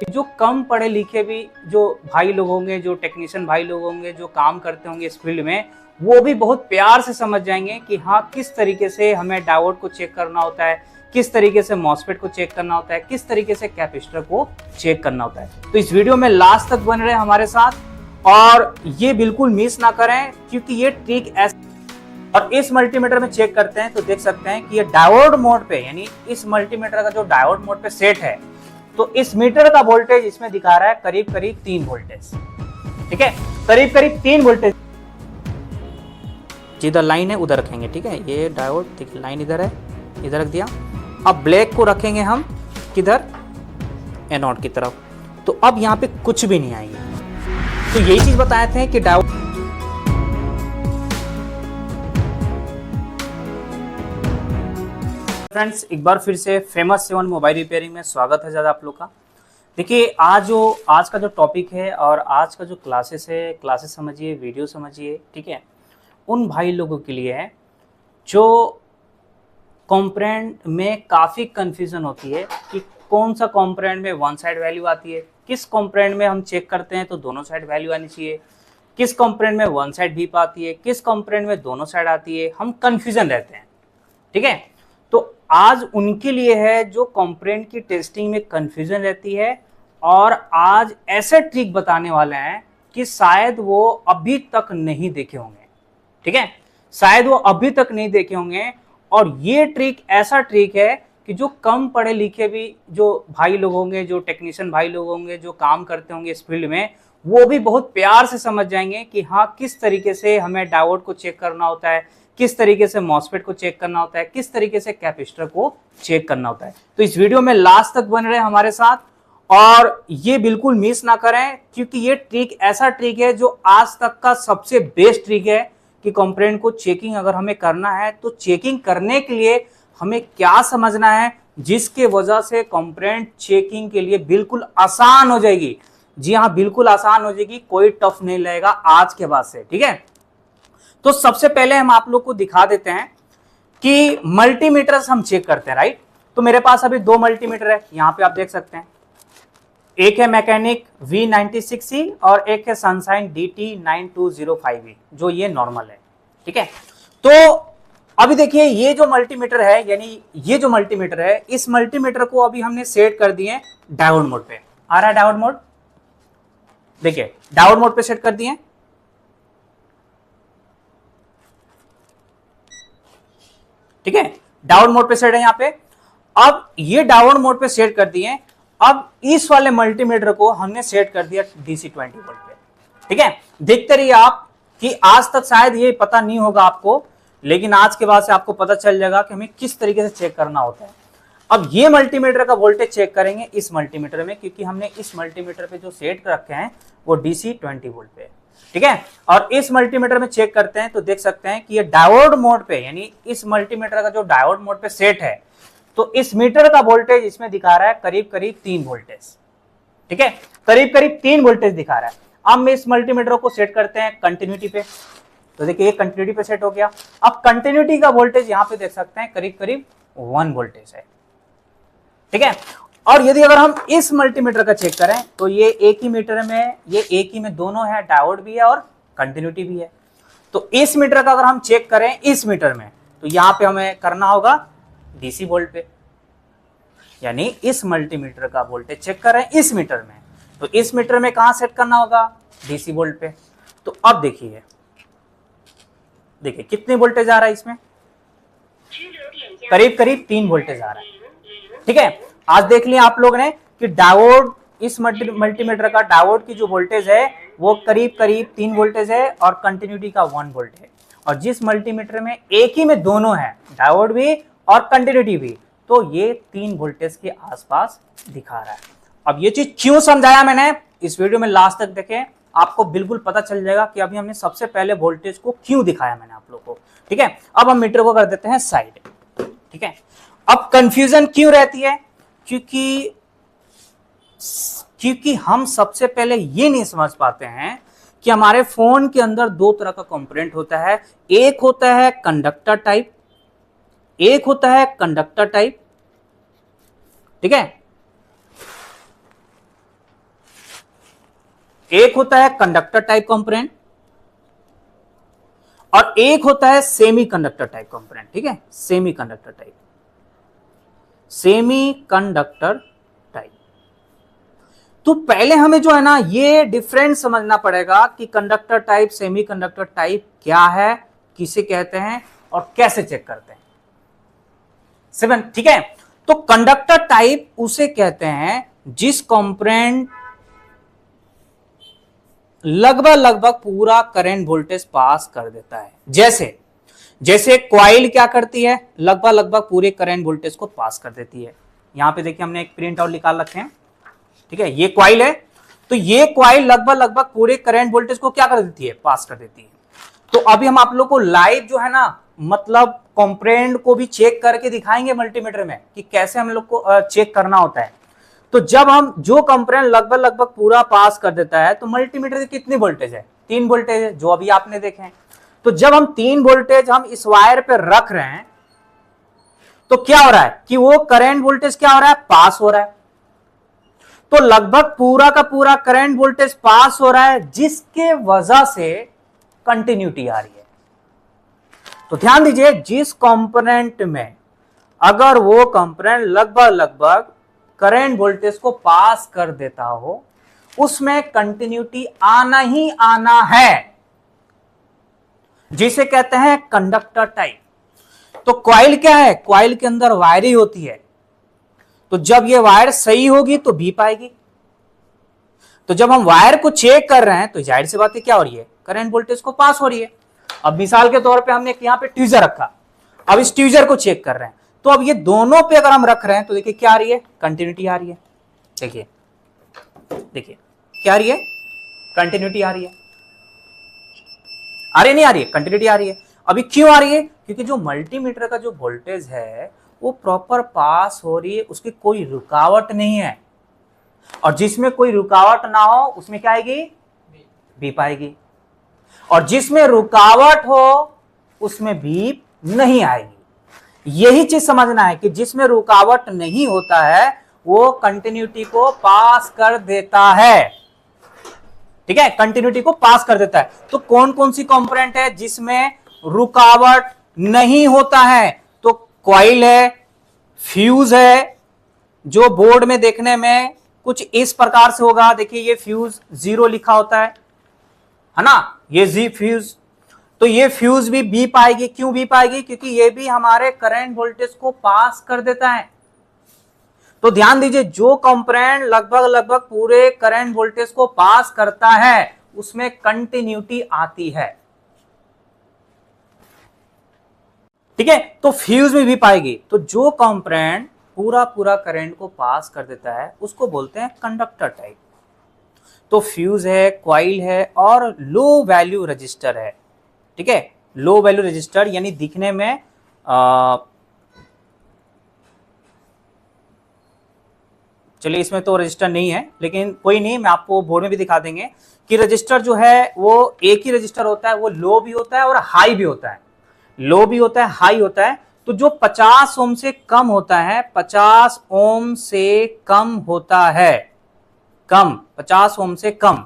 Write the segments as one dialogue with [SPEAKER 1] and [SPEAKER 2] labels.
[SPEAKER 1] जो कम पढ़े लिखे भी जो भाई लोग होंगे, जो टेक्नीशियन भाई लोग होंगे, जो काम करते होंगे इस फील्ड में, वो भी बहुत प्यार से समझ जाएंगे कि हाँ, किस तरीके से हमें डायोड को चेक करना होता है, किस तरीके से मॉसफेट को चेक करना होता है, किस तरीके से कैपेसिटर को चेक करना होता है। तो इस वीडियो में लास्ट तक बन रहे हमारे साथ और ये बिल्कुल मिस ना करें, क्योंकि ये ट्रिक ऐसा। और इस मल्टीमीटर में चेक करते हैं तो देख सकते हैं कि ये डायोड मोड पे, यानी इस मल्टीमीटर का जो डायोड मोड पे सेट है, तो इस मीटर का वोल्टेज इसमें दिखा रहा है करीब करीब 3 वोल्टेज। ठीक है, करीब करीब 3 वोल्टेज। जिधर लाइन है उधर रखेंगे। ठीक है, ये डायोड, ठीक, लाइन इधर है, इधर रख दिया। अब ब्लैक को रखेंगे हम किधर, एनोड की तरफ। तो अब यहाँ पे कुछ भी नहीं आएंगे। तो यही चीज बताए थे कि डायोड। फ्रेंड्स, एक बार फिर से फेमस 7 मोबाइल रिपेयरिंग में स्वागत है ज़्यादा आप लोग का। देखिए, आज का जो टॉपिक है और आज का जो क्लासेस है, क्लासेस समझिए, वीडियो समझिए। ठीक है, उन भाई लोगों के लिए है जो कॉम्पोनेंट में काफ़ी कंफ्यूजन होती है कि कौन सा कॉम्पोनेंट में वन साइड वैल्यू आती है, किस कॉम्पोनेंट में हम चेक करते हैं तो दोनों साइड वैल्यू आनी चाहिए, किस कॉम्पोनेंट में वन साइड बीप आती है, किस कॉम्पोनेंट में दोनों साइड आती है, हम कंफ्यूजन रहते हैं। ठीक है, तो आज उनके लिए है जो कंपोनेंट की टेस्टिंग में कंफ्यूजन रहती है, और आज ऐसे ट्रिक बताने वाले हैं कि शायद वो अभी तक नहीं देखे होंगे। ठीक है, शायद वो अभी तक नहीं देखे होंगे। और ये ट्रिक ऐसा ट्रिक है कि जो कम पढ़े लिखे भी जो भाई लोग होंगे, जो टेक्नीशियन भाई लोग होंगे, जो काम करते होंगे इस फील्ड में, वो भी बहुत प्यार से समझ जाएंगे कि हाँ, किस तरीके से हमें डायोड को चेक करना होता है, किस तरीके से मॉसफेट को चेक करना होता है, किस तरीके से कैपेसिटर को चेक करना होता है। तो इस वीडियो में लास्ट तक बन रहे हमारे साथ और ये बिल्कुल मिस ना करें, क्योंकि ये ट्रिक ऐसा ट्रिक है जो आज तक का सबसे बेस्ट ट्रिक है कि कंपोनेंट को चेकिंग अगर हमें करना है तो चेकिंग करने के लिए हमें क्या समझना है, जिसके वजह से कंपोनेंट चेकिंग के लिए बिल्कुल आसान हो जाएगी। जी हाँ, बिल्कुल आसान हो जाएगी, कोई टफ नहीं लगेगा आज के बाद से। ठीक है, तो सबसे पहले हम आप लोग को दिखा देते हैं कि मल्टीमीटर हम चेक करते हैं, राइट। तो मेरे पास अभी 2 मल्टीमीटर है, यहां पे आप देख सकते हैं। एक है मैकेनिक V96C और एक है सनशाइन DT9205E, जो ये नॉर्मल है। ठीक है, तो अभी देखिए, ये जो मल्टीमीटर है, यानी ये जो मल्टीमीटर है, इस मल्टीमीटर को अभी हमने सेट कर दिए डायोड मोड पे। आ रहा है डायोड मोड, देखिए डायोड मोड पे सेट कर दिए। ठीक है, डायोड मोड पे सेट है यहाँ पे। अब ये डायोड मोड पे सेट कर दिए। अब इस वाले मल्टीमीटर को हमने सेट कर दिया DC 20 वोल्ट पे। ठीक है, देखते रहिए आप कि आज तक शायद ये पता नहीं होगा आपको, लेकिन आज के बाद से आपको पता चल जाएगा कि हमें किस तरीके से चेक करना होता है। अब ये मल्टीमीटर का वोल्टेज चेक करेंगे इस मल्टीमीटर में, क्योंकि हमने इस मल्टीमीटर पे जो सेट कर रखे हैं वो DC 20 वोल्ट पे। ठीक है, और इस मल्टीमीटर में चेक करते हैं तो देख सकते हैं कि ये डायोड मोड पे, यानी इस मल्टीमीटर का जो डायोड मोड पे सेट है, तो इस मीटर का वोल्टेज इसमें दिखा रहा है करीब करीब 3 वोल्टेज। ठीक है, करीब करीब 3 वोल्टेज दिखा रहा है। अब मैं इस मल्टीमीटर को सेट करते हैं कंटिन्यूटी पे, तो देखिए ये कंटिन्यूटी पे सेट हो गया। अब कंटिन्यूटी का वोल्टेज यहां पे देख सकते हैं करीब करीब 1 वोल्टेज है। ठीक है, और यदि अगर हम इस मल्टीमीटर का चेक करें तो ये एक ही मीटर में, ये एक ही में दोनों है, डायोड भी है और कंटिन्यूटी भी है। तो इस मीटर का अगर हम चेक करें इस मीटर में, तो यहां पे हमें करना होगा DC वोल्ट पे, यानी इस मल्टीमीटर का वोल्टेज चेक कर रहे हैं इस मीटर में, तो इस मीटर में कहां सेट करना होगा, DC वोल्ट पे। तो अब देखिए, देखिए कितने वोल्टेज आ रहा है इसमें, करीब करीब 3 वोल्टेज आ रहा है। ठीक है, आज देख लिया आप लोग ने कि डायोड, इस मल्टीमीटर का डायोड की जो वोल्टेज है वो करीब करीब 3 वोल्टेज है और कंटिन्यूटी का 1 वोल्ट है। और जिस मल्टीमीटर में एक ही में दोनों है, डायोड भी और कंटिन्यूटी भी, तो ये 3 वोल्टेज के आसपास दिखा रहा है। अब ये चीज क्यों समझाया मैंने, इस वीडियो में लास्ट तक देखें, आपको बिल्कुल पता चल जाएगा कि अभी हमने सबसे पहले वोल्टेज को क्यों दिखाया मैंने आप लोग को। ठीक है, अब हम मीटर को कर देते हैं साइड। ठीक है, अब कंफ्यूजन क्यों रहती है, क्योंकि हम सबसे पहले ये नहीं समझ पाते हैं कि हमारे फोन के अंदर 2 तरह का कंपोनेंट होता है। एक होता है कंडक्टर टाइप, एक होता है कंडक्टर टाइप। ठीक है, एक होता है कंडक्टर टाइप कंपोनेंट और एक होता है सेमी कंडक्टर टाइप कंपोनेंट। ठीक है, semi conductor type, semi conductor type. तो पहले हमें जो है ना ये डिफरेंस समझना पड़ेगा कि conductor type, semi conductor type क्या है, किसे कहते हैं और कैसे चेक करते हैं। 7, ठीक है। तो कंडक्टर टाइप उसे कहते हैं जिस कंपोनेंट लगभग पूरा करंट वोल्टेज पास कर देता है। जैसे कॉइल क्या करती है, लगभग पूरे करंट वोल्टेज को पास कर देती है। यहां पे देखिए हमने एक प्रिंट आउट निकाल रखे हैं। ठीक है, ये कॉइल है, तो ये कॉइल लगभग पूरे करंट वोल्टेज को क्या कर देती है, पास कर देती है। तो अभी हम आप लोग को लाइव जो है ना, मतलब कंपोनेंट को भी चेक करके दिखाएंगे मल्टीमीटर में कि कैसे हम लोग को चेक करना होता है। तो जब हम जो कंपोनेंट लगभग पूरा पास कर देता है तो मल्टीमीटर की कितनी वोल्टेज है, 3 वोल्टेज है, जो अभी आपने देखे हैं। तो जब हम 3 वोल्टेज हम इस वायर पे रख रहे हैं तो क्या हो रहा है कि वो करंट वोल्टेज क्या हो रहा है, पास हो रहा है। तो लगभग पूरा का पूरा करंट वोल्टेज पास हो रहा है, जिसके वजह से कंटिन्यूटी आ रही है। तो ध्यान दीजिए, जिस कंपोनेंट में अगर वो कंपोनेंट लगभग करंट वोल्टेज को पास कर देता हो, उसमें कंटिन्यूटी आना ही आना है, जिसे कहते हैं कंडक्टर टाइप। तो कॉइल क्या है, कॉइल के अंदर वायर ही होती है। तो जब ये वायर सही होगी तो भी पाएगी। तो जब हम वायर को चेक कर रहे हैं तो जाहिर सी बात है क्या हो रही है, करंट वोल्टेज को पास हो रही है। अब मिसाल के तौर पे हमने यहां पे ट्यूजर रखा, अब इस ट्यूजर को चेक कर रहे हैं, तो अब ये दोनों पे अगर हम रख रहे हैं तो देखिए क्या आ रही है, कंटिन्यूटी आ रही है। देखिए क्या आ रही है, कंटिन्यूटी आ रही है। आ रही नहीं आ रही है, कंटिन्यूटी आ रही है। अभी क्यों आ रही है, क्योंकि जो मल्टीमीटर का जो वोल्टेज है वो प्रॉपर पास हो रही है, उसकी कोई रुकावट नहीं है। और जिसमें कोई रुकावट ना हो उसमें क्या आएगी, बीप आएगी। और जिसमें रुकावट हो उसमें बीप नहीं आएगी। यही चीज समझना है कि जिसमें रुकावट नहीं होता है वो कंटिन्यूटी को पास कर देता है। ठीक है, कंटिन्यूटी को पास कर देता है। तो कौन कौन सी कंपोनेंट है जिसमें रुकावट नहीं होता है, तो कॉइल है, फ्यूज है, जो बोर्ड में देखने में कुछ इस प्रकार से होगा। देखिए ये फ्यूज 0 लिखा होता है ना, ये जी फ्यूज। तो ये फ्यूज भी बीप आएगी। क्यों बीप आएगी, क्योंकि ये भी हमारे करंट वोल्टेज को पास कर देता है। तो ध्यान दीजिए, जो कंपोनेंट लगभग पूरे करंट वोल्टेज को पास करता है उसमें कंटिन्यूटी आती है। ठीक है, तो फ्यूज में बीप आएगी। तो जो कंपोनेंट पूरा करंट को पास कर देता है उसको बोलते हैं कंडक्टर टाइप। तो फ्यूज है, कॉइल है और लो वैल्यू रजिस्टर है। ठीक है, लो वैल्यू रजिस्टर यानी दिखने में चलिए इसमें तो रजिस्टर नहीं है, लेकिन कोई नहीं, मैं आपको बोर्ड में भी दिखा देंगे कि रजिस्टर जो है वो एक ही रजिस्टर होता है, वो लो भी होता है और हाई भी होता है। लो भी होता है, हाई होता है। तो जो 50 ओम से कम होता है, 50 ओम से कम होता है, कम 50 ओम से कम,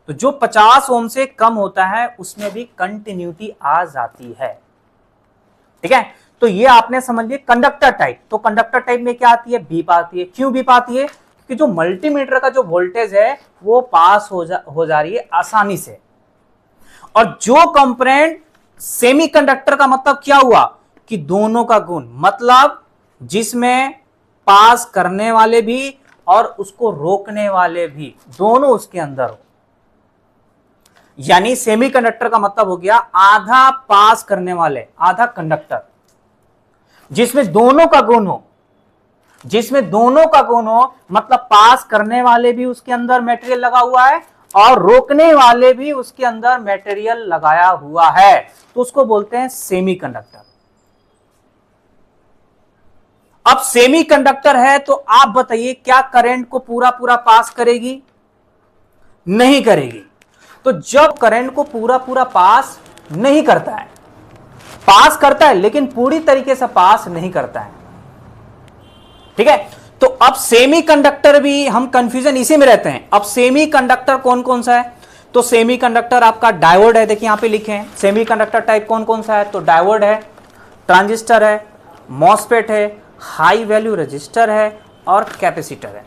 [SPEAKER 1] तो जो 50 ओम से कम होता है उसमें भी कंटिन्यूटी आ जाती है। ठीक है, तो ये आपने समझ लिया कंडक्टर टाइप। तो कंडक्टर टाइप में क्या आती है, बीप आती है। क्यों बीप आती है, क्योंकि जो मल्टीमीटर का जो वोल्टेज है वो पास हो जा रही है आसानी से। और जो कंपोनेंट सेमीकंडक्टर का मतलब क्या हुआ कि दोनों का गुण, मतलब जिसमें पास करने वाले भी और उसको रोकने वाले भी दोनों उसके अंदर हो। यानी सेमीकंडक्टर का मतलब हो गया आधा पास करने वाले, आधा कंडक्टर, जिसमें दोनों का गुण हो। जिसमें दोनों का गुण हो मतलब पास करने वाले भी उसके अंदर मटेरियल लगा हुआ है और रोकने वाले भी उसके अंदर मटेरियल लगाया हुआ है, तो उसको बोलते हैं सेमीकंडक्टर। अब सेमीकंडक्टर है तो आप बताइए क्या करंट को पूरा पास करेगी, नहीं करेगी। तो जब करंट को पूरा पास नहीं करता है, पास करता है लेकिन पूरी तरीके से पास नहीं करता है, ठीक है, तो अब सेमीकंडक्टर भी हम कंफ्यूजन इसी में रहते हैं। अब सेमीकंडक्टर कौन कौन सा है? तो सेमीकंडक्टर आपका डायोड है, देखिए यहां पे लिखे हैं सेमीकंडक्टर टाइप कौन कौन सा है, तो डायोड है, ट्रांजिस्टर है, मॉसफेट है, हाई वैल्यू रजिस्टर है और कैपेसिटर है।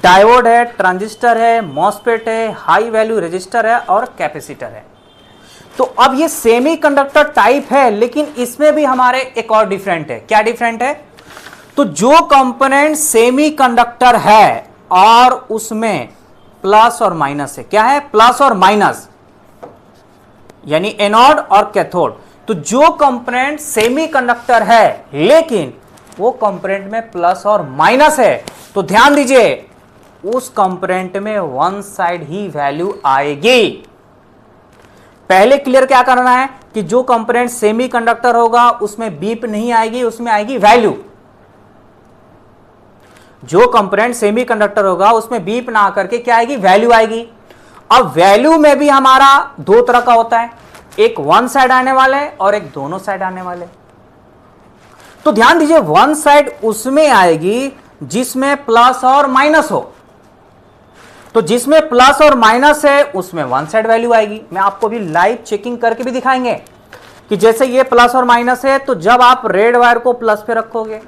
[SPEAKER 1] डायोड है, ट्रांजिस्टर है, मॉसफेट है, हाई वैल्यू रजिस्टर है और कैपेसिटर है। तो अब ये सेमीकंडक्टर टाइप है, लेकिन इसमें भी हमारे एक और डिफरेंट है। क्या डिफरेंट है? तो जो कंपोनेंट सेमीकंडक्टर है और उसमें प्लस और माइनस है, क्या है? प्लस और माइनस, यानी एनोड और कैथोड। तो जो कंपोनेंट सेमीकंडक्टर है लेकिन वो कंपोनेंट में प्लस और माइनस है, तो ध्यान दीजिए उस कंपोनेंट में वन साइड ही वैल्यू आएगी। पहले क्लियर क्या करना है कि जो कंपोनेंट सेमीकंडक्टर होगा उसमें बीप नहीं आएगी, उसमें आएगी वैल्यू। जो कंपोनेंट सेमीकंडक्टर होगा उसमें बीप ना करके क्या आएगी? वैल्यू आएगी। अब वैल्यू में भी हमारा दो तरह का होता है, एक वन साइड आने वाले और एक दोनों साइड आने वाले। तो ध्यान दीजिए वन साइड उसमें आएगी जिसमें प्लस और माइनस हो। तो जिसमें प्लस और माइनस है उसमें वन साइड वैल्यू आएगी। मैं आपको भी लाइव चेकिंग करके भी दिखाएंगे कि जैसे ये प्लस और माइनस है, तो जब आप रेड वायर को प्लस पे रखोगे,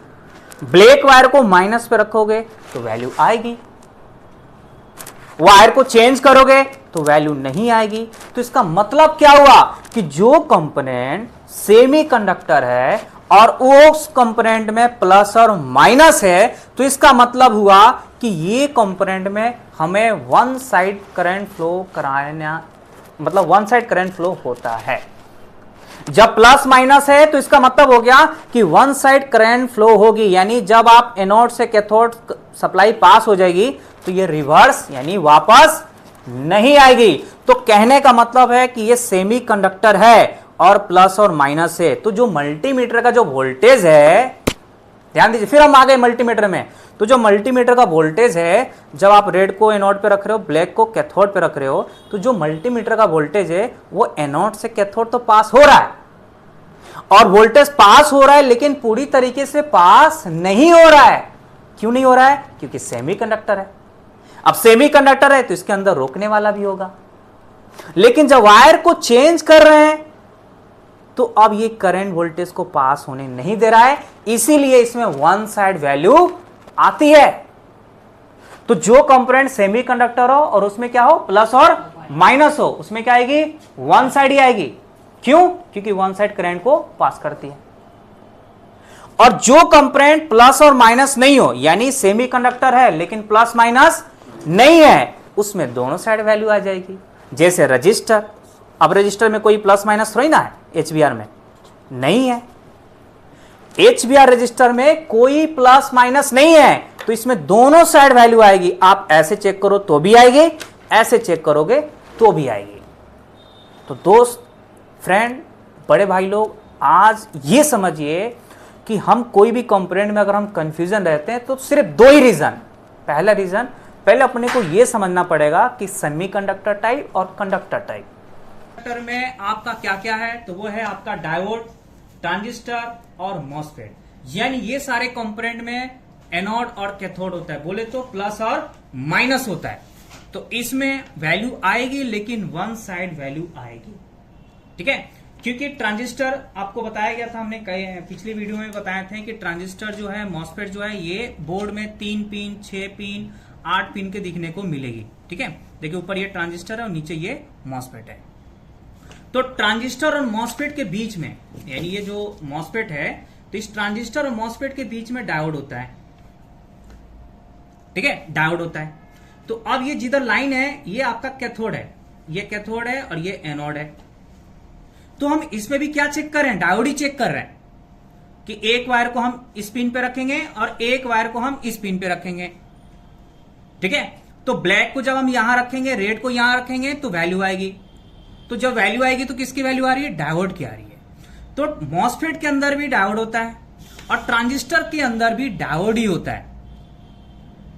[SPEAKER 1] ब्लैक वायर को माइनस पे रखोगे तो वैल्यू आएगी, वायर को चेंज करोगे तो वैल्यू नहीं आएगी। तो इसका मतलब क्या हुआ कि जो कंपोनेंट सेमीकंडक्टर है और उस कंपोनेंट में प्लस और माइनस है, तो इसका मतलब हुआ कि ये कंपोनेंट में हमें वन साइड करंट फ्लो कराना, मतलब वन साइड करंट फ्लो होता है। जब प्लस माइनस है तो इसका मतलब हो गया कि वन साइड करंट फ्लो होगी, यानी जब आप एनोड से कैथोड सप्लाई पास हो जाएगी तो ये रिवर्स यानी वापस नहीं आएगी। तो कहने का मतलब है कि ये सेमीकंडक्टर है और प्लस और माइनस है। तो जो मल्टीमीटर का जो वोल्टेज है, ध्यान दीजिए, फिर हम आ गए मल्टीमीटर में। तो जो मल्टीमीटर का वोल्टेज है, जब आप रेड को एनोड पे रख रहे हो, ब्लैक को कैथोड पे रख रहे हो, तो जो मल्टीमीटर का वोल्टेज है वो एनोड से कैथोड तो पास हो रहा है, और वोल्टेज पास हो रहा है लेकिन पूरी तरीके से पास नहीं हो रहा है। क्यों नहीं हो रहा है? क्योंकि सेमीकंडक्टर है। अब सेमीकंडक्टर है तो इसके अंदर रोकने वाला भी होगा, लेकिन जब वायर को चेंज कर रहे हैं तो अब ये करंट वोल्टेज को पास होने नहीं दे रहा है, इसीलिए इसमें वन साइड वैल्यू आती है। तो जो कंपोनेंट सेमीकंडक्टर हो और उसमें क्या हो? प्लस और माइनस हो, उसमें क्या आएगी? वन साइड ही आएगी। क्यों? क्योंकि वन साइड करंट को पास करती है। और जो कंपोनेंट प्लस और माइनस नहीं हो, यानी सेमीकंडक्टर है लेकिन प्लस माइनस नहीं है, उसमें दोनों साइड वैल्यू आ जाएगी। जैसे रजिस्टर, अब रजिस्टर में कोई प्लस माइनस थोड़ी ना है, एचबीआर में नहीं है। एचबीआर रजिस्टर में कोई प्लस माइनस नहीं है, तो इसमें दोनों साइड वैल्यू आएगी। आप ऐसे चेक करो तो भी आएगी, ऐसे चेक करोगे तो भी आएगी। तो दोस्त, फ्रेंड, बड़े भाई लोग, आज ये समझिए कि हम कोई भी कंपोनेंट में अगर हम कंफ्यूजन रहते हैं तो सिर्फ दो ही रीजन। पहला रीजन, पहले अपने को यह समझना पड़ेगा कि सेमीकंडक्टर टाइप और कंडक्टर टाइप। कंडक्टर में आपका क्या क्या है? तो वो है आपका डायोड, ट्रांजिस्टर और मॉसफेट, यानी ये सारे कंपोनेंट में एनोड और कैथोड होता है, बोले तो प्लस और माइनस होता है। तो इसमें वैल्यू आएगी लेकिन वन साइड वैल्यू आएगी, ठीक है। क्योंकि ट्रांजिस्टर आपको बताया गया था, हमने पिछली वीडियो में बताया थे कि ट्रांजिस्टर जो है, मॉसफेट जो है, ये बोर्ड में 3 पिन, 6 पिन, 8 पिन के दिखने को मिलेगी, ठीक है। देखिए ऊपर ये ट्रांजिस्टर है और नीचे ये मॉसफेट है। तो ट्रांजिस्टर और मॉसफेट के बीच में, यानी ये जो मॉसफेट है, तो इस ट्रांजिस्टर और मॉसफेट के बीच में डायोड होता है, ठीक है, डायोड होता है। तो अब ये जिधर लाइन है ये आपका कैथोड है, ये कैथोड है और ये एनोड है। तो हम इसमें भी क्या चेक कर रहे हैं? डायोड ही चेक कर रहे हैं कि एक वायर को हम इस पिन पे रखेंगे और एक वायर को हम इस पिन पे रखेंगे, ठीक है। तो ब्लैक को जब हम यहां रखेंगे, रेड को यहां रखेंगे, तो वैल्यू आएगी। तो जब वैल्यू आएगी तो किसकी वैल्यू आ रही है? डायोड की आ रही है। तो मॉसफेट के अंदर भी डायोड होता है और ट्रांजिस्टर के अंदर भी डायोड ही होता है,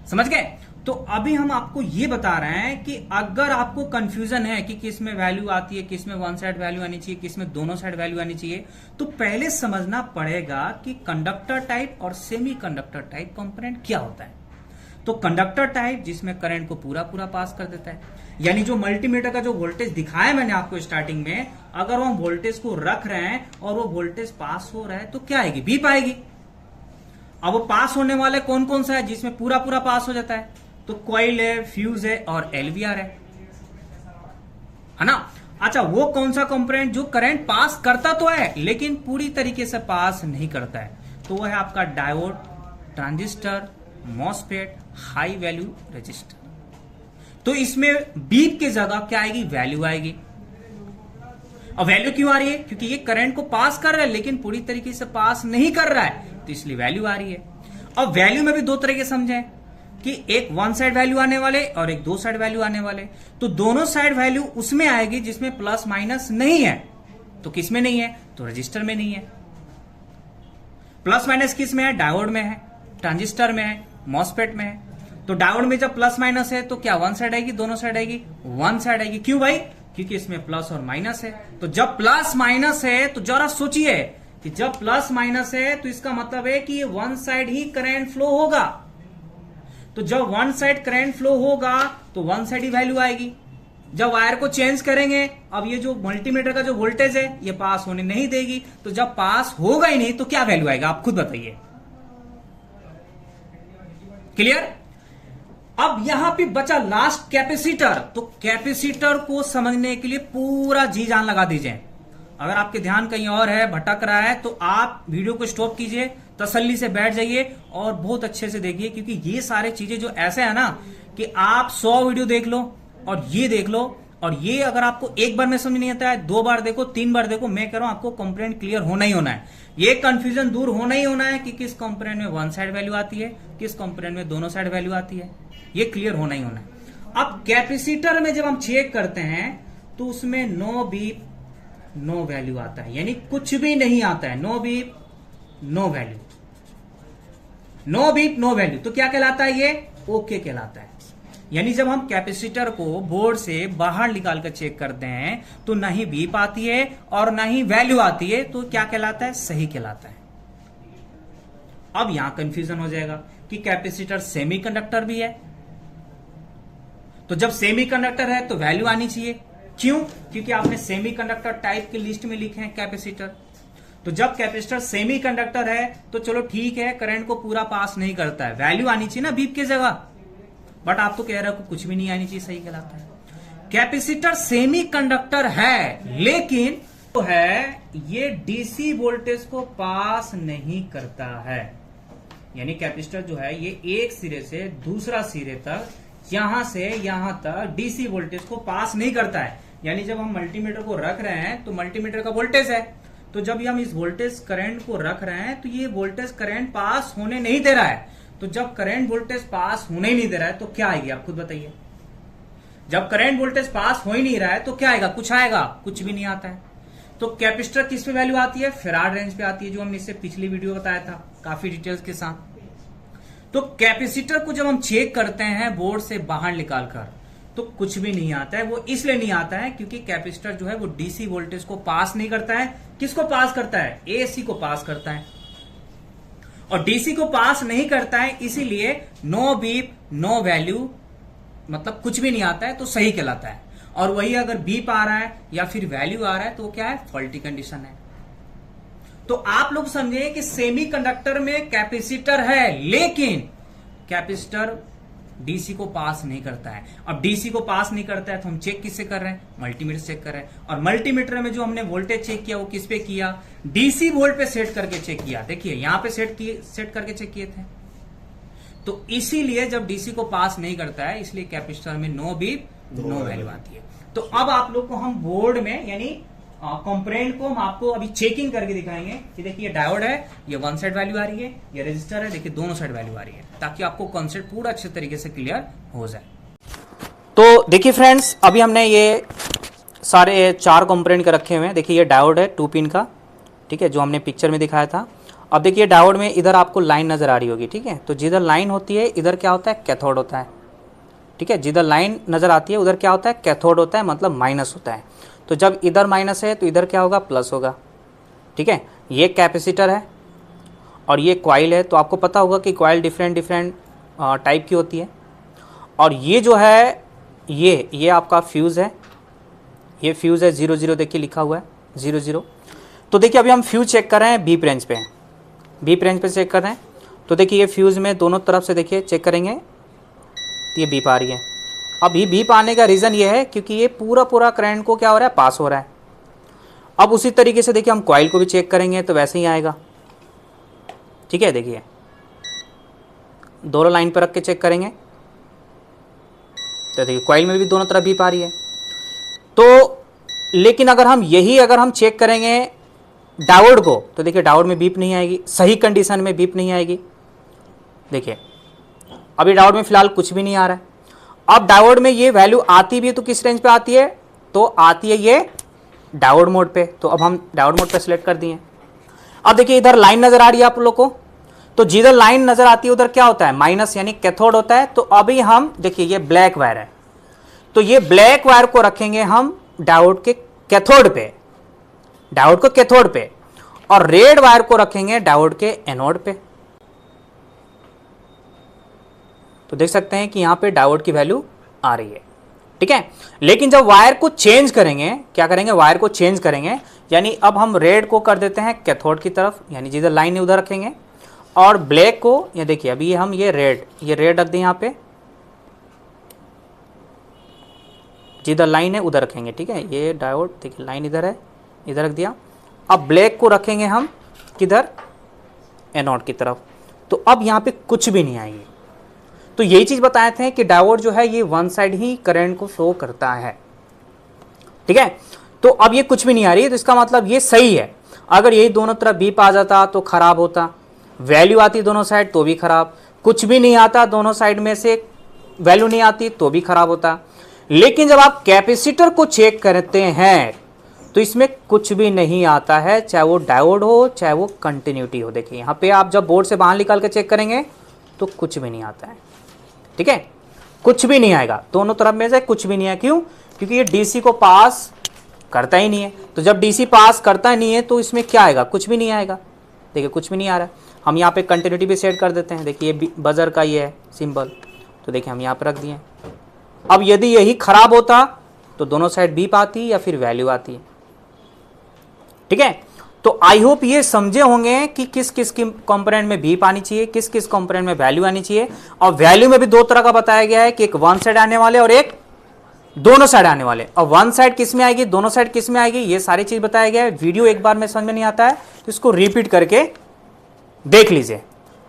[SPEAKER 1] समझ गए। तो अभी हम आपको ये बता रहे हैं कि अगर आपको कंफ्यूजन है कि किस में वैल्यू आती है, किस में वन साइड वैल्यू आनी चाहिए, किस में दोनों साइड वैल्यू आनी चाहिए, तो पहले समझना पड़ेगा कि कंडक्टर टाइप और सेमी कंडक्टर टाइप कंपोनेंट क्या होता है। तो कंडक्टर टाइप जिसमें करंट को पूरा पूरा पास कर देता है, यानी जो मल्टीमीटर का जो वोल्टेज दिखाया मैंने आपको स्टार्टिंग में, अगर हम वोल्टेज को रख रहे हैं और वो वोल्टेज पास हो रहा है तो क्या आएगी, बीप आएगी। अब वो पास होने वाले कौन कौन सा है जिसमें पूरा पूरा पास हो जाता है, तो कॉइल है, फ्यूज है और एलवीआर है ना। अच्छा, वो कौन सा कंपोनेंट जो करंट पास करता तो है लेकिन पूरी तरीके से पास नहीं करता है, तो वो है आपका diode, transistor, MOSFET, high value resistor. तो इसमें बीप की जगह क्या आएगी, वैल्यू आएगी। अब वैल्यू क्यों आ रही है, क्योंकि ये करंट को पास कर रहा है लेकिन पूरी तरीके से पास नहीं कर रहा है, तो इसलिए वैल्यू आ रही है। अब वैल्यू में भी दो तरीके समझें कि एक वन साइड वैल्यू आने वाले और एक दो साइड वैल्यू आने वाले। तो दोनों साइड वैल्यू उसमें आएगी जिसमें प्लस माइनस नहीं है। तो किस में नहीं है, तो रजिस्टर में नहीं है। प्लस माइनस किस में है, डायोड में है, ट्रांजिस्टर में है, मॉसफेट में है। तो डायोड में जब प्लस माइनस है तो क्या वन साइड आएगी, दोनों साइड आएगी, वन साइड आएगी। क्यों भाई, क्योंकि इसमें प्लस और माइनस है। तो जब प्लस माइनस है तो जरा सोचिए कि जब प्लस माइनस है तो इसका मतलब है कि ये वन साइड ही करंट फ्लो होगा। तो जब वन साइड करंट फ्लो होगा तो वन साइड ही वैल्यू आएगी। जब वायर को चेंज करेंगे, अब ये जो मल्टीमीटर का जो वोल्टेज है ये पास होने नहीं देगी, तो जब पास होगा ही नहीं तो क्या वैल्यू आएगा, आप खुद बताइए। क्लियर। अब यहां पे बचा लास्ट कैपेसिटर। तो कैपेसिटर को समझने के लिए पूरा जी जान लगा दीजिए। अगर आपके ध्यान कहीं और है, भटक रहा है, तो आप वीडियो को स्टॉप कीजिए, तसल्ली से बैठ जाइए और बहुत अच्छे से देखिए, क्योंकि ये सारे चीजें जो ऐसे है ना कि आप 100 वीडियो देख लो और ये देख लो, और ये अगर आपको एक बार में समझ नहीं आता है, 2 बार देखो, 3 बार देखो, मैं कह रहा हूं आपको कंपोनेंट क्लियर होना ही होना है। ये कंफ्यूजन दूर होना ही होना है कि किस कंपोनेंट में वन साइड वैल्यू आती है, किस कंपोनेंट में दोनों साइड वैल्यू आती है, ये क्लियर होना ही होना है। अब कैपेसिटर में जब हम चेक करते हैं तो उसमें नो बीप नो वैल्यू आता है, यानी कुछ भी नहीं आता है। No beep no value, no beep no value, तो क्या कहलाता है, ये ओके कहलाता है। यानी जब हम कैपेसिटर को बोर्ड से बाहर निकाल कर चेक करते हैं तो ना ही बीप आती है और ना ही वैल्यू आती है, तो क्या कहलाता है, सही कहलाता है। अब यहां कंफ्यूजन हो जाएगा कि कैपेसिटर सेमीकंडक्टर भी है। तो जब सेमीकंडक्टर है तो वैल्यू आनी चाहिए। क्यों, क्योंकि आपने सेमीकंडक्टर टाइप की लिस्ट में लिखे हैं कैपेसिटर। तो जब कैपेसिटर सेमीकंडक्टर है तो चलो ठीक है, करंट को पूरा पास नहीं करता है, वैल्यू आनी चाहिए ना बीप की जगह। बट आप तो कह रहे हो कुछ भी नहीं आनी चाहिए, सही कहलाता है। कैपेसिटर सेमीकंडक्टर है लेकिन तो है ये डीसी वोल्टेज को पास नहीं करता है। यानी कैपेसिटर जो है ये एक सिरे से दूसरा सिरे तक, यहां से यहां तक डीसी वोल्टेज को पास नहीं करता है। यानी जब हम मल्टीमीटर को रख रहे हैं तो मल्टीमीटर का वोल्टेज है, तो जब हम इस वोल्टेज करंट को रख रहे हैं तो ये वोल्टेज करंट पास होने नहीं दे रहा है। तो जब करंट वोल्टेज पास होने ही नहीं दे रहा है तो क्या आएगी, आप खुद बताइए। जब करंट वोल्टेज पास हो ही नहीं रहा है तो क्या आएगा, कुछ आएगा, कुछ भी नहीं आता है। तो कैपेसिटर किस पे वैल्यू आती है, फैराड रेंज पे आती है, जो हमने इससे पिछली वीडियो बताया था काफी डिटेल्स के साथ। तो कैपेसिटर को जब हम चेक करते हैं बोर्ड से बाहर निकालकर तो कुछ भी नहीं आता है। वो इसलिए नहीं आता है क्योंकि कैपेसिटर जो है वो डीसी वोल्टेज को पास नहीं करता है। किसको पास करता है, एसी को पास करता है। और डीसी को पास नहीं करता है, इसीलिए नो बीप नो वैल्यू, मतलब कुछ भी नहीं आता है, तो सही कहलाता है। और वही अगर बीप आ रहा है या फिर वैल्यू आ रहा है तो वो क्या है, फॉल्टी कंडीशन है। तो आप लोग समझे कि सेमीकंडक्टर में कैपेसिटर है लेकिन कैपेसिटर डीसी को पास नहीं करता है। अब डीसी को पास नहीं करता है तो हम चेक किससे कर रहे हैं, मल्टीमीटर चेक कर रहे हैं। और मल्टीमीटर में जो हमने वोल्टेज चेक किया वो किस पे किया, डीसी वोल्ट पे सेट करके चेक किया। देखिए यहां पे सेट करके चेक किए थे। तो इसीलिए जब डीसी को पास नहीं करता है इसलिए कैपेसिटर में नो बीप नो वैल्यू आती है। तो अब आप लोग को हम बोर्ड में यानी कंपोनेंट को हम आपको अभी चेकिंग करके दिखाएंगे कि देखिए ये डायोड है, ये वन साइड वैल्यू आ रही है, ये रेजिस्टर है, देखिए दोनों साइड वैल्यू आ रही है, ताकि आपको कॉन्सेप्ट पूरा अच्छे तरीके से क्लियर हो जाए। तो देखिए फ्रेंड्स, अभी हमने ये सारे 4 कंपोनेंट के रखे हुए हैं। देखिए ये डायोड है 2 पिन का, ठीक है, जो हमने पिक्चर में दिखाया था। अब देखिए डायोड में इधर आपको लाइन नजर आ रही होगी, ठीक है। तो जिधर लाइन होती है इधर क्या होता है, कैथोड होता है, ठीक है, जिधर लाइन नज़र आती है उधर क्या होता है, कैथोड होता है, मतलब माइनस होता है। तो जब इधर माइनस है तो इधर क्या होगा, प्लस होगा। ठीक है, ये कैपेसिटर है और ये कॉइल है। तो आपको पता होगा कि कॉइल डिफरेंट डिफरेंट टाइप की होती है। और ये जो है ये आपका फ्यूज़ है, ये फ्यूज़ है 00, देखिए लिखा हुआ है 00। तो देखिए अभी हम फ्यूज़ चेक कर रहे हैं बीप रेंज पे, बीप रेंज पे चेक कर रहे हैं। तो देखिए ये फ्यूज़ में दोनों तरफ से देखिए चेक करेंगे तो ये बीप आ रही है। अब ये बीप आने का रीज़न ये है क्योंकि ये पूरा करंट को क्या हो रहा है, पास हो रहा है। अब उसी तरीके से देखिए हम कॉइल को भी चेक करेंगे तो वैसे ही आएगा। ठीक है, देखिए दोनों लाइन पर रख के चेक करेंगे तो देखिए कॉइल में भी दोनों तरफ बीप आ रही है। तो लेकिन अगर हम चेक करेंगे डायोड को तो देखिए डायोड में बीप नहीं आएगी, सही कंडीशन में बीप नहीं आएगी। देखिए अभी डायोड में फिलहाल कुछ भी नहीं आ रहा है। अब डायोड में ये वैल्यू आती भी है तो किस रेंज पे आती है, तो आती है ये डायोड मोड पे। तो अब हम डायोड मोड पे सिलेक्ट कर दिए। अब देखिए इधर लाइन नजर आ रही है आप लोग को, तो जिधर लाइन नजर आती है उधर क्या होता है, माइनस यानी कैथोड होता है। तो अभी हम देखिए ये ब्लैक वायर है, तो ये ब्लैक वायर को रखेंगे हम डायोड के कैथोड पे, डायोड को कैथोड पे, और रेड वायर को रखेंगे डायोड के एनोड पे। तो देख सकते हैं कि यहां पे डायोड की वैल्यू आ रही है। ठीक है, लेकिन जब वायर को चेंज करेंगे, क्या करेंगे, वायर को चेंज करेंगे, यानी अब हम रेड को कर देते हैं कैथोड की तरफ, यानी जिधर लाइन है उधर रखेंगे, और ब्लैक को, ये देखिए अभी हम ये रेड रख दें यहाँ पे, जिधर लाइन है उधर रखेंगे। ठीक है, ये डायोड देखिए लाइन इधर है, इधर रख दिया। अब ब्लैक को रखेंगे हम किधर, एनोड की तरफ। तो अब यहाँ पे कुछ भी नहीं आएगी। तो यही चीज बताए थे कि डायोड जो है ये वन साइड ही करंट को शो करता है। ठीक है, तो अब ये कुछ भी नहीं आ रही है, तो इसका मतलब ये सही है। अगर यही दोनों तरफ बीप आ जाता तो खराब होता, वैल्यू आती दोनों साइड तो भी खराब, कुछ भी नहीं आता दोनों साइड में से वैल्यू नहीं आती तो भी खराब होता। लेकिन जब आप कैपेसिटर को चेक करते हैं तो इसमें कुछ भी नहीं आता है, चाहे वो डायोड हो चाहे वो कंटिन्यूटी हो। देखिए यहाँ पे आप जब बोर्ड से बाहर निकाल के चेक करेंगे तो कुछ भी नहीं आता है। ठीक है, कुछ भी नहीं आएगा, दोनों तरफ में से कुछ भी नहीं है। क्यों, क्योंकि ये डीसी को पास करता ही नहीं है। तो जब डीसी पास करता नहीं है तो इसमें क्या आएगा, कुछ भी नहीं आएगा। देखिए कुछ भी नहीं आ रहा है। हम यहाँ पे कंटिन्यूटी भी सेट कर देते हैं। देखिए ये बजर का ये है सिंबल, तो देखिए हम यहाँ पे रख दिए। अब यदि यही खराब होता तो दोनों साइड बीप आती या फिर वैल्यू आती है। ठीक है, तो आई होप ये समझे होंगे कि किस किस कंपोनेंट में बीप आनी चाहिए, किस किस कंपोनेंट में वैल्यू आनी चाहिए। और वैल्यू में भी दो तरह का बताया गया है कि एक वन साइड आने वाले और एक दोनों साइड आने वाले। और वन साइड किस में आएगी, दोनों साइड किस में आएगी, ये सारी चीज बताया गया है। वीडियो एक बार में समझ में नहीं आता है तो इसको रिपीट करके देख लीजिए।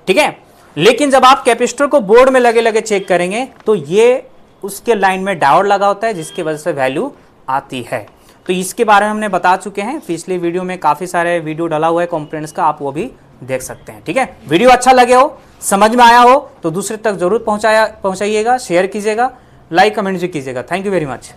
[SPEAKER 1] ठीक है, लेकिन जब आप कैपेसिटर को बोर्ड में लगे लगे चेक करेंगे तो ये उसके लाइन में डायोड लगा होता है जिसकी वजह से वैल्यू आती है। तो इसके बारे में हमने बता चुके हैं, पिछले वीडियो में काफी सारे वीडियो डाला हुआ है कंपोनेंट्स का, आप वो भी देख सकते हैं। ठीक है, वीडियो अच्छा लगे हो, समझ में आया हो तो दूसरे तक जरूर पहुंचाइएगा, शेयर कीजिएगा, लाइक कमेंट भी कीजिएगा। Thank you very much.